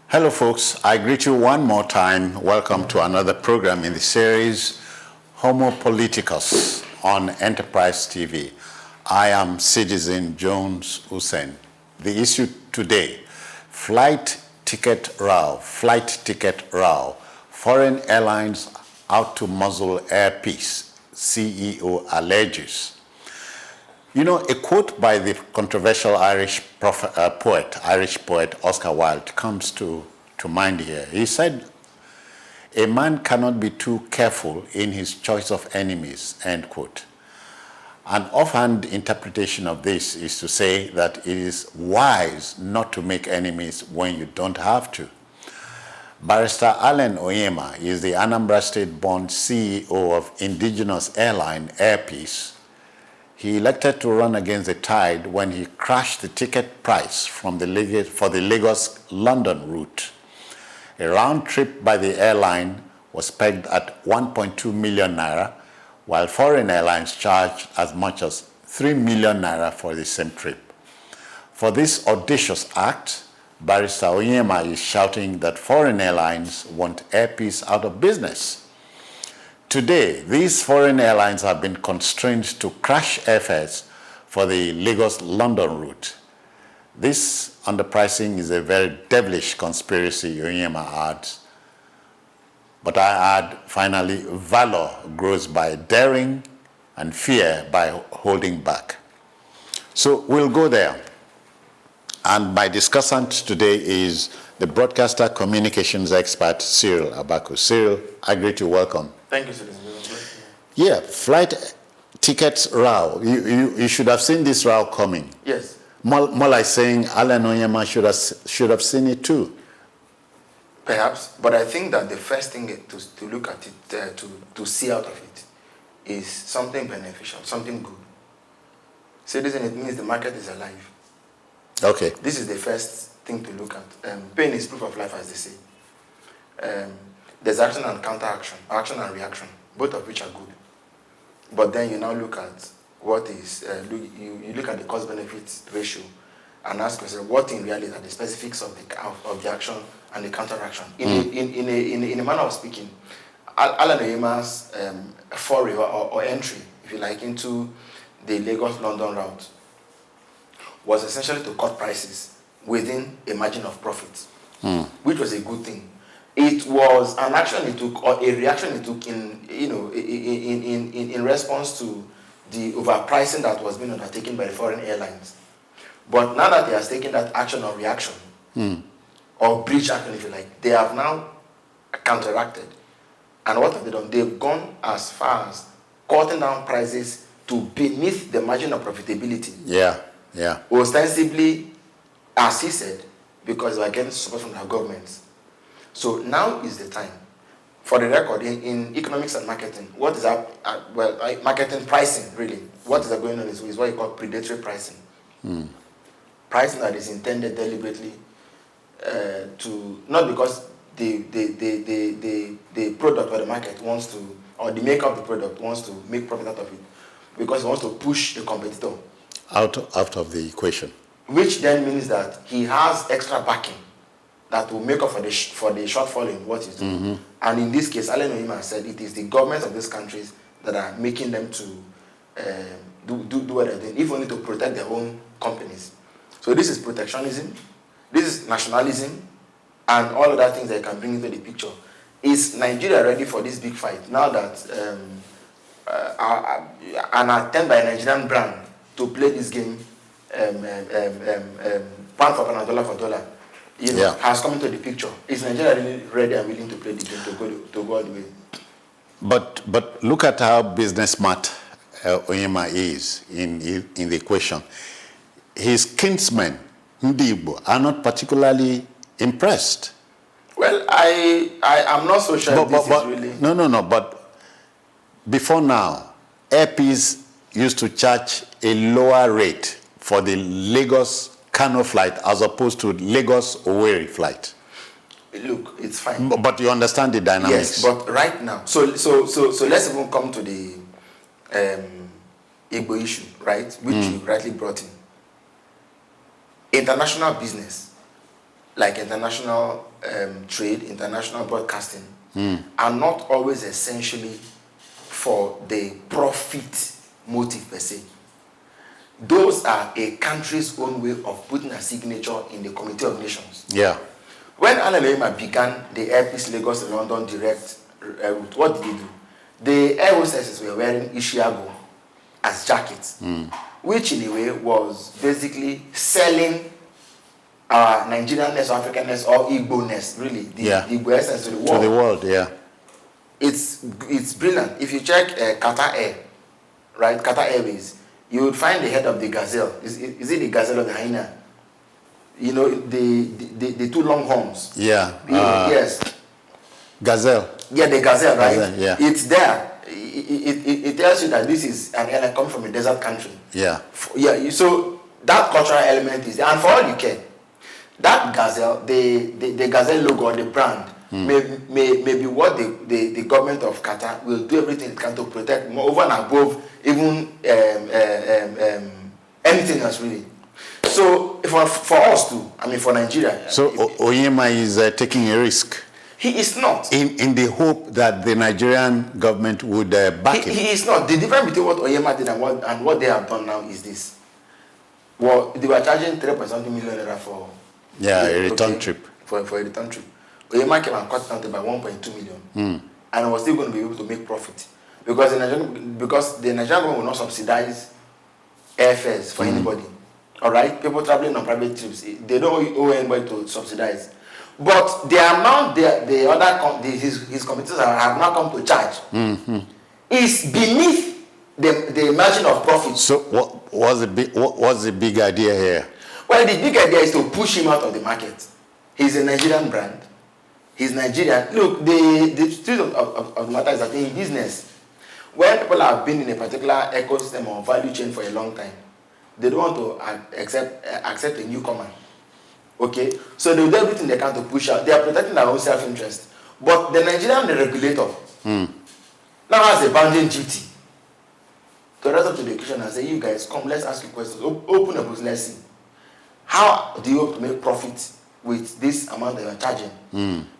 Hello, folks. I greet you one more time. Welcome to another program in the series Homo Politicus on Enterprise TV. I am Citizen Jones Hussein. The issue today, flight ticket row. Foreign airlines out to muzzle Air Peace, CEO alleges. You know, a quote by the controversial Irish poet Oscar Wilde comes to mind here. He said, "A man cannot be too careful in his choice of enemies," end quote. An offhand interpretation of this is to say that it is wise not to make enemies when you don't have to. Barrister Allen Onyema is the Anambra State-born CEO of indigenous airline Air Peace. He elected to run against the tide when he crashed the ticket price for the Lagos-London route. A round trip by the airline was pegged at 1.2 million naira, while foreign airlines charged as much as 3 million naira for the same trip. For this audacious act, Barrister Onyema is shouting that foreign airlines want Air Peace out of business. Today, these foreign airlines have been constrained to crash airfares for the Lagos-London route. This underpricing is a very devilish conspiracy, Onyema adds. But I add, finally, valor grows by daring and fear by holding back. So we'll go there. And my discussant today is the broadcaster communications expert, Cyril Abaku. Cyril, I greet you. Welcome. Thank you, Citizen. Yeah, flight tickets row. You should have seen this row coming. Yes. More like saying Alan Onyema should have seen it too. Perhaps, but I think that the first thing to look at it, to see out of it, is something beneficial, something good. Citizen, it means the market is alive. Okay. This is the first thing to look at. Pain is proof of life, as they say. There's action and counter-action, action and reaction, both of which are good. But then you now look at what is, you look at the cost-benefit ratio and ask yourself, what in reality are the specifics of the action and the counter-action? In a manner of speaking, Alan Onyema's foray or entry, if you like, into the Lagos-London route was essentially to cut prices within a margin of profit, which was a good thing. It was an action he took, or a reaction he took in response to the overpricing that was being undertaken by the foreign airlines. But now that he has taken that action or reaction, or breach action, if you like, they have now counteracted. And what have they done? They've gone as far as cutting down prices to beneath the margin of profitability. Yeah. Ostensibly, as he said, because they were getting support from our governments. So now is the time. For the record, in economics and marketing, what is marketing pricing, really, what is going on is what you call predatory pricing. Pricing that is intended deliberately to, not because the product or the market wants to, or the maker of the product wants to make profit out of it, because he wants to push the competitor out of the equation. Which then means that he has extra backing that will make up for the shortfall in what he's doing. And in this case, Alan Onyema said it is the governments of these countries that are making them to do what they're doing, if only to protect their own companies. So this is protectionism, this is nationalism, and all other things that you can bring into the picture. Is Nigeria ready for this big fight now that an attempt by a Nigerian brand to play this game, pound for pound, dollar for dollar, has come into the picture? Is Nigeria really ready and willing to play the game to go all the way? But look at how business smart Onyema is in the equation. His kinsmen, Ndibo, are not particularly impressed. Well, I am not so sure this is really... No, but before now, Air Peace used to charge a lower rate for the Lagos-Kano flight as opposed to Lagos-Owerri flight. Look, it's fine. But you understand the dynamics. Yes, but right now, so let's even come to the Igbo issue, right, which you rightly brought in. International business like international trade, international broadcasting, are not always essentially for the profit motive per se. Those are a country's own way of putting a signature in the Committee of Nations. Yeah. When Alan Oyema began the Airpeace Lagos to London direct route, what did he do? The air hostesses were wearing Ishiago as jackets, which in a way was basically selling our Nigerianness, Africanness, or Igbo-ness, really, the Igbo essence to the world. To the world, yeah. It's brilliant. If you check Qatar Air, right, Qatar Airways, you would find the head of the gazelle. Is it the gazelle or the hyena? You know, the two long horns. Yeah. Yes. Gazelle. Yeah, the gazelle, right? Gazelle, yeah. It's there. It tells you that this is an airline coming from a desert country. Yeah. Yeah. So that cultural element is there. And for all you care, that gazelle, the gazelle logo or the brand may be what the government of Qatar will do everything it can to protect more, over and above even anything else, really. So for us too, I mean for Nigeria. So Oyema is taking a risk. He is not. In the hope that the Nigerian government would back him. He is not. The difference between what Oyema did and what they have done now is this. Well, they were charging 3.something million naira for a return trip. For a return trip. Oyema came and cut it down to by 1.2 million. And was still going to be able to make profit. Because the Nigerian government will not subsidize airfares for anybody. All right? People traveling on private trips, they don't owe anybody to subsidize. But the amount his competitors have now come to charge is beneath the margin of profit. So what's the big idea here? Well, the big idea is to push him out of the market. He's a Nigerian brand. He's Nigerian. Look, the truth of the matter is that in business, when people have been in a particular ecosystem or value chain for a long time, they don't want to accept a newcomer. Okay? So they will do everything they can to push out. They are protecting their own self-interest. But the Nigerian regulator now has a bounding duty to rise up to the occasion and say, you guys, come, let's ask you questions. Open up, let's see. How do you hope to make profit with this amount that you are charging?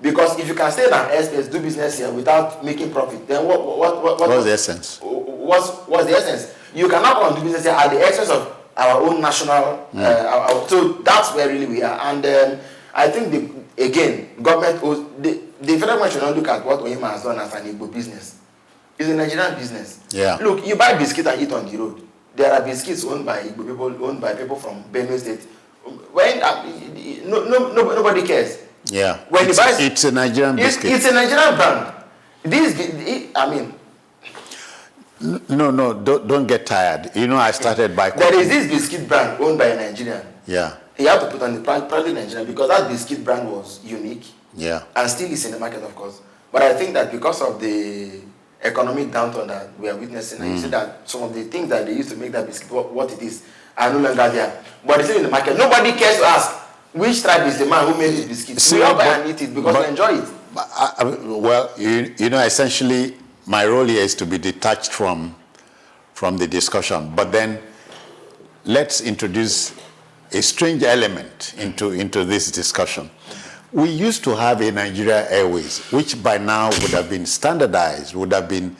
Because if you can stay in an airspace, do business here without making profit, then what's the essence? What's the essence? You cannot go and do business here at the expense of our own national. So that's where really we are. And I think government, the federal government should not look at what Oyema has done as an Igbo business. It's a Nigerian business. Yeah. Look, you buy biscuits and eat on the road. There are biscuits owned by Igbo people, owned by people from Benue State. When nobody cares. Yeah. When it's a Nigerian biscuit. It's a Nigerian brand. No, don't get tired. You know, I started by... There is this biscuit brand owned by a Nigerian. Yeah. He had to put on the proudly Nigerian because that biscuit brand was unique. Yeah. And still is in the market, of course. But I think that because of the economic downturn that we are witnessing, and you see that some of the things that they used to make that biscuit, what it is, are no longer there. But it's still in the market. Nobody cares to ask which tribe is the man who made this biscuit. We all buy and eat it because we enjoy it. Well, you know, essentially, my role here is to be detached from the discussion. But then, let's introduce a strange element into this discussion. We used to have a Nigeria Airways, which by now would have been standardized, would have been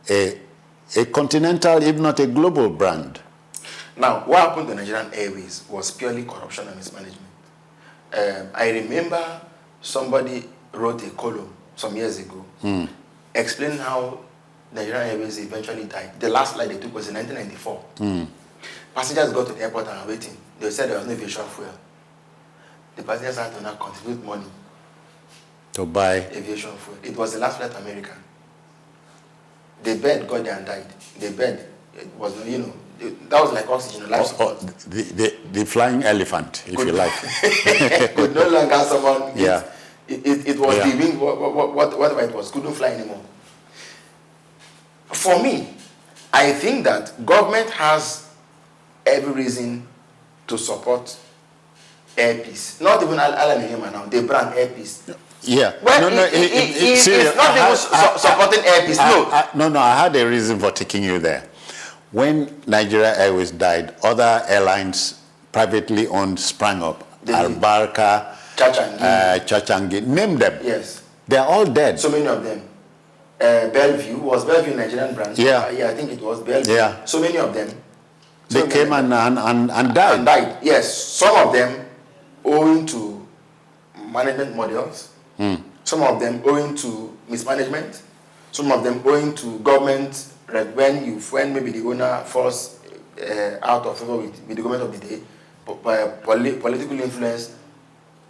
a continental, if not a global brand. Now, what happened to Nigerian Airways was purely corruption and mismanagement. I remember somebody wrote a column some years ago explaining how Nigerian Airways eventually died. The last flight they took was in 1994. Passengers got to the airport and were waiting. They said there was no aviation fuel. The passengers had to now contribute money to buy aviation fuel. It was the last flight to America. The bed got there and died. The bed, it was, that was like oxygen, life support. The flying elephant, if you like. Could no longer someone. Yeah. It was the wing, whatever it was, couldn't fly anymore. For me, I think that government has every reason to support Airpeace. Not even Alan Oyema now, they brand Airpease. Yeah. Well, it's not even supporting Airpease. No, I had a reason for taking you there. When Nigeria Airways died, other airlines privately owned sprang up. Albarca, Chachangi. Name them. Yes. They're all dead. So many of them. Bellevue, was Bellevue Nigerian brand? Yeah. Yeah, I think it was Bellevue. Yeah. So many of them. They came and died. And died. Yes. Some of them owing to management models. Some of them owing to mismanagement. Some of them owing to government, when maybe the owner falls out of favor with the government of the day, by political influence.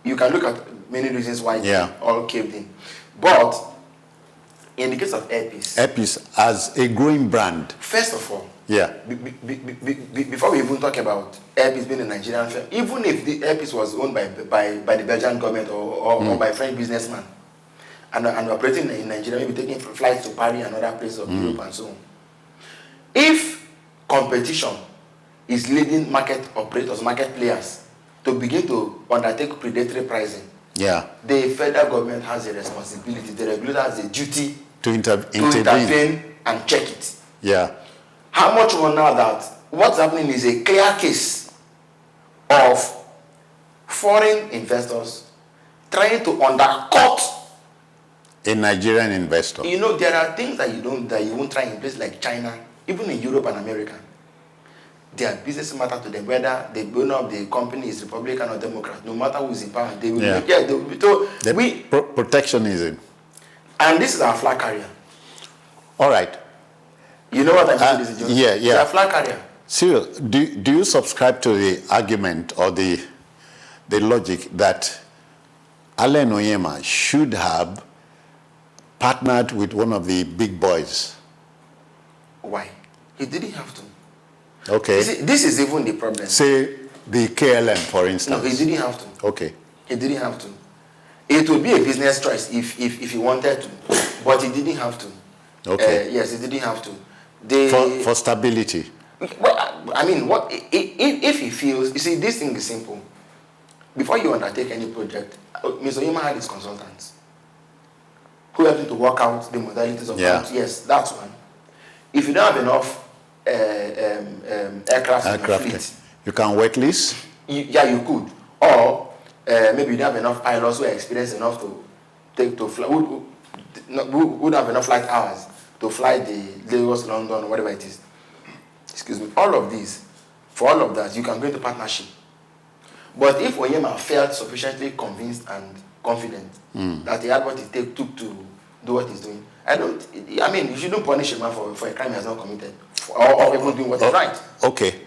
You can look at many reasons why they all caved in. But in the case of Airpeace as a growing brand. First of all, yeah. Before we even talk about Airpeace being a Nigerian firm, even if the Airpeace was owned by the Belgian government or by a French businessman and operating in Nigeria, maybe taking flights to Paris and other places of Europe and so on, if competition is leading market operators, market players to begin to undertake predatory pricing, the federal government has a responsibility, the regulator has a duty to intervene and check it. Yeah. How much more now that what's happening is a clear case of foreign investors trying to undercut a Nigerian investor. You know, there are things that you won't try in places like China, even in Europe and America. Their business matter to them, whether the owner of the company is Republican or Democrat, no matter who is in power, they will they will be told. Protectionism. And this is our flag carrier. All right. You know what I mean, Mr. Jones? Yeah. They are flag carrier. Cyril, do you subscribe to the argument or the logic that Allen Onyema should have partnered with one of the big boys? Why? He didn't have to. Okay. You see, this is even the problem. Say the KLM, for instance. No, he didn't have to. Okay. He didn't have to. It would be a business choice if he wanted to, but he didn't have to. Okay. Yes, he didn't have to. For stability. Well, I mean, what if he feels? You see, this thing is simple. Before you undertake any project, Mr. Onyema had his consultants who helped him to work out the modalities of that. Yes, that's one. If you don't have enough aircraft in your fleet, you can wait list. You could, or maybe you don't have enough pilots who are experienced enough to fly. Who don't have enough flight hours to fly the Lagos, London, or whatever it is. Excuse me. All of these, for all of that, you can go into partnership. But if Onyema felt sufficiently convinced and confident that he had what it took to do what he's doing, you shouldn't punish a man for a crime he has not committed, or even doing what is right. Okay.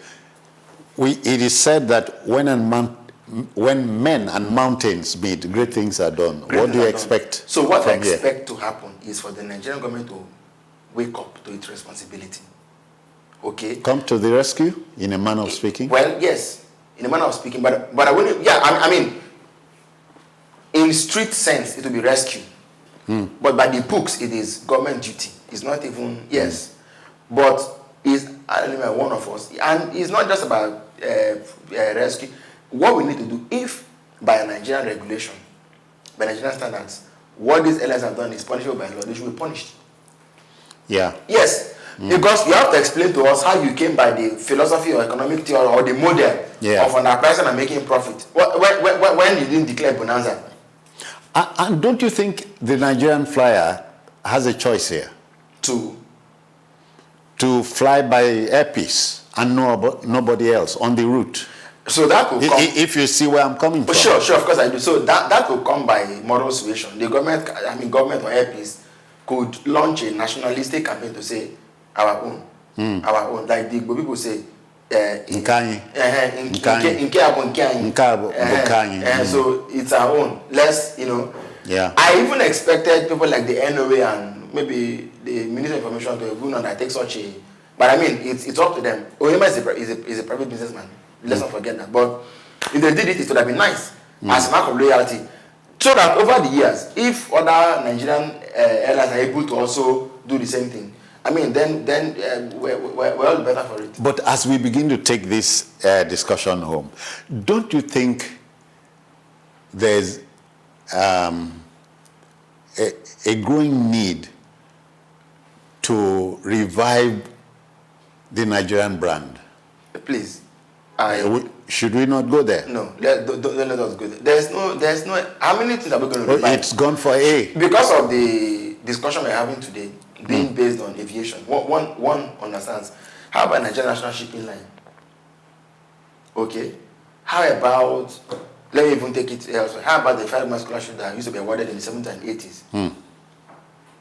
It is said that when men and mountains meet, great things are done. What do you expect? So what I expect to happen is for the Nigerian government to wake up to its responsibility. Okay? Come to the rescue, in a manner of speaking? Well, yes, in a manner of speaking, but I wouldn't, in strict sense, it will be rescue. But by the books, it is government duty. It's not even, but is one of us. And it's not just about rescue. What we need to do, if by a Nigerian regulation, by Nigerian standards, what these airlines have done is punishable by law, they should be punished. Yeah. Yes. Because you have to explain to us how you came by the philosophy or economic theory or the model of underpricing and making profit. When you didn't declare bonanza. And don't you think the Nigerian flyer has a choice here? To fly by Airpeace and nobody else on the route? So that could come. If you see where I'm coming from. Sure, of course I do. So that could come by moral suasion. The government or Airpeace could launch a nationalistic campaign to say, our own. Like the Igbo people say, so it's our own. Let's, I even expected people like the NOA and maybe the Minister of Information to even undertake such a, but it's up to them. Onyema is a private businessman. Let's not forget that. But if they did it would have been nice as a mark of loyalty. So that over the years, if other Nigerian airlines are able to also do the same thing, then we're all better for it. But as we begin to take this discussion home, don't you think there's a growing need to revive the Nigerian brand? Please. Should we not go there? No, don't let us go there. There's no. How many things are we going to revise? It's gone for A. Because of the discussion we're having today, being based on aviation, one understands. How about Nigerian National Shipping Line? Okay. How about, let me even take it elsewhere. How about the federal scholarship that used to be awarded in the 70s and 80s?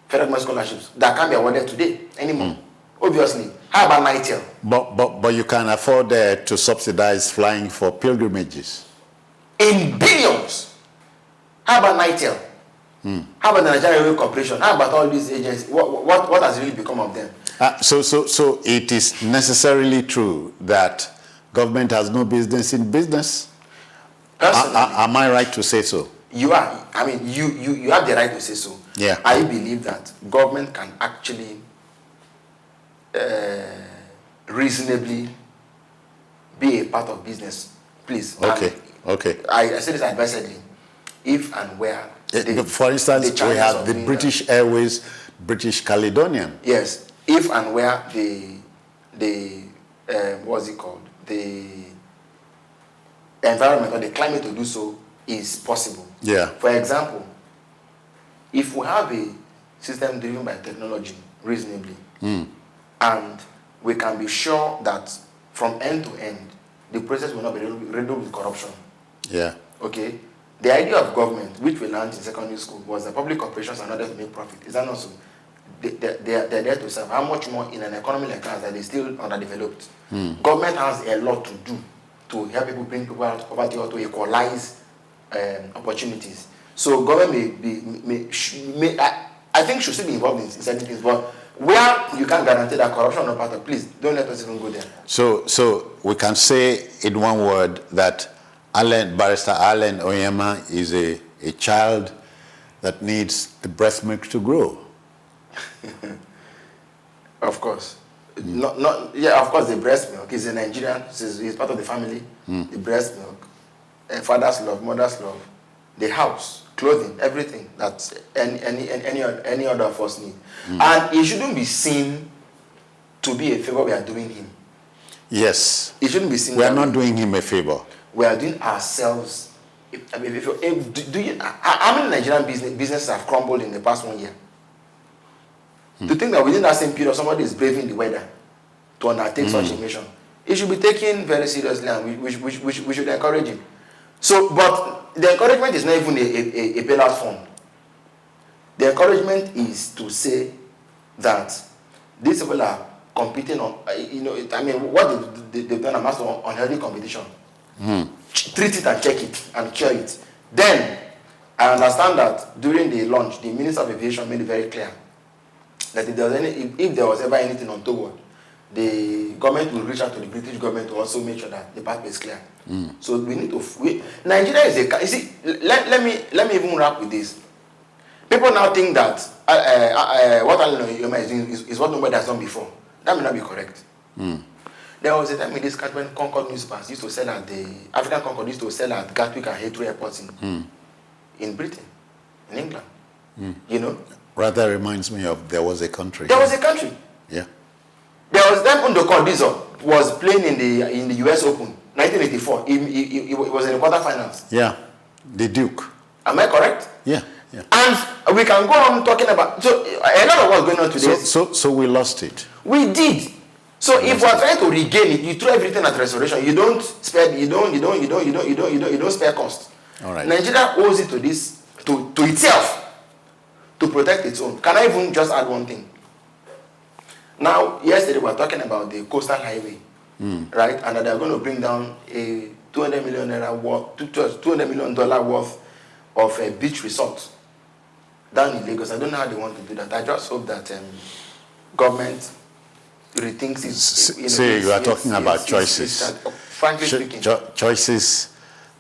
Federal scholarships that can't be awarded today anymore. Obviously. How about NITEL? But you can afford to subsidize flying for pilgrimages. In billions. How about NITEL? How about the Nigerian Railway Corporation? How about all these agencies? What has really become of them? So it is necessarily true that government has no business in business? Personally, Am I right to say so? you are. I mean, you have the right to say so. Yeah. I believe that government can actually reasonably be a part of business. Please. Okay. I say this advisedly. If and where. For instance, we have the British Airways, British Caledonian. Yes. If and where what's it called? The environment or the climate to do so is possible. Yeah. For example, if we have a system driven by technology reasonably, and we can be sure that from end to end, the process will not be riddled with corruption. Yeah. Okay? The idea of government, which we learned in secondary school, was that public corporations are not there to make profit. Is that not so? They're there to serve. How much more in an economy like ours that is still underdeveloped? Government has a lot to do to help people bring people out of poverty or to equalize opportunities. So government I think should still be involved in certain things, but where you can't guarantee that corruption or part of, please don't let us even go there. So we can say in one word that Barrister Allen Onyema is a child that needs the breast milk to grow. Of course. Of course, the breast milk is a Nigerian, he's part of the family. The breast milk, father's love, mother's love, the house, clothing, everything that any other of us need. And it shouldn't be seen to be a favor we are doing him. Yes. It shouldn't be seen. We are not doing him a favor. We are doing ourselves. How many Nigerian businesses have crumbled in the past 1 year? To think that within that same period, somebody is braving the weather to undertake such a mission, it should be taken very seriously, and we should encourage him. So, but the encouragement is not even a bailout fund. The encouragement is to say that these people are competing on, what they've done amounts to unhealthy competition. Treat it and check it and cure it. Then, I understand that during the launch, the Minister of Aviation made it very clear that if there was ever anything untoward, the government will reach out to the British government to also make sure that the pathway is clear. So we need to. Nigeria is a. You see, let me even wrap with this. People now think that what Allen is doing is what nobody has done before. That may not be correct. There was a time in this country when Concord newspapers used to sell at the African Concord used to sell at Gatwick and Heathrow airports in Britain, in England. You know. Rather reminds me of there was a country. There was a country. Yeah. There was that Ndoko was playing in the US Open, 1984. He was in the quarterfinals. Yeah. The Duke. Am I correct? Yeah. And we can go on talking about a lot of what's going on today. So we lost it. We did. So if we are trying to regain it, you throw everything at restoration. You don't spare cost. All right. Nigeria owes it to this to itself to protect its own. Can I even just add one thing? Now, yesterday we were talking about the coastal highway, right? And that they're going to bring down a $200 million worth of a beach resort down in Lagos. I don't know how they want to do that. I just hope that government rethinks it. You are talking about choices. Frankly speaking. Choices,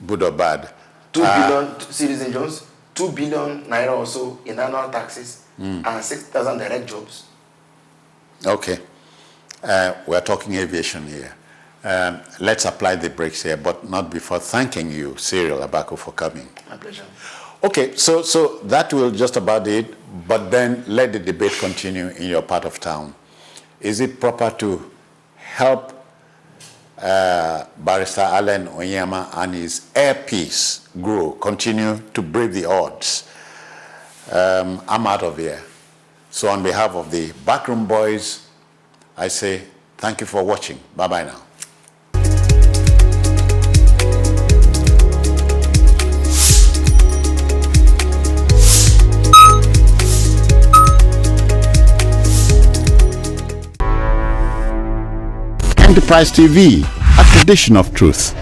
good or bad. 2 billion, Citizen Jones, 2 billion naira or so in annual taxes and 6,000 direct jobs. Okay. We're talking aviation here. Let's apply the brakes here, but not before thanking you, Cyril Abako, for coming. My pleasure. Okay, so that will just about it, but then let the debate continue in your part of town. Is it proper to help Barrister Allen Onyema and his Airpeace grow, continue to brave the odds. I'm out of here. So on behalf of the Backroom Boys, I say thank you for watching. Bye-bye now. Enterprise TV, a tradition of truth.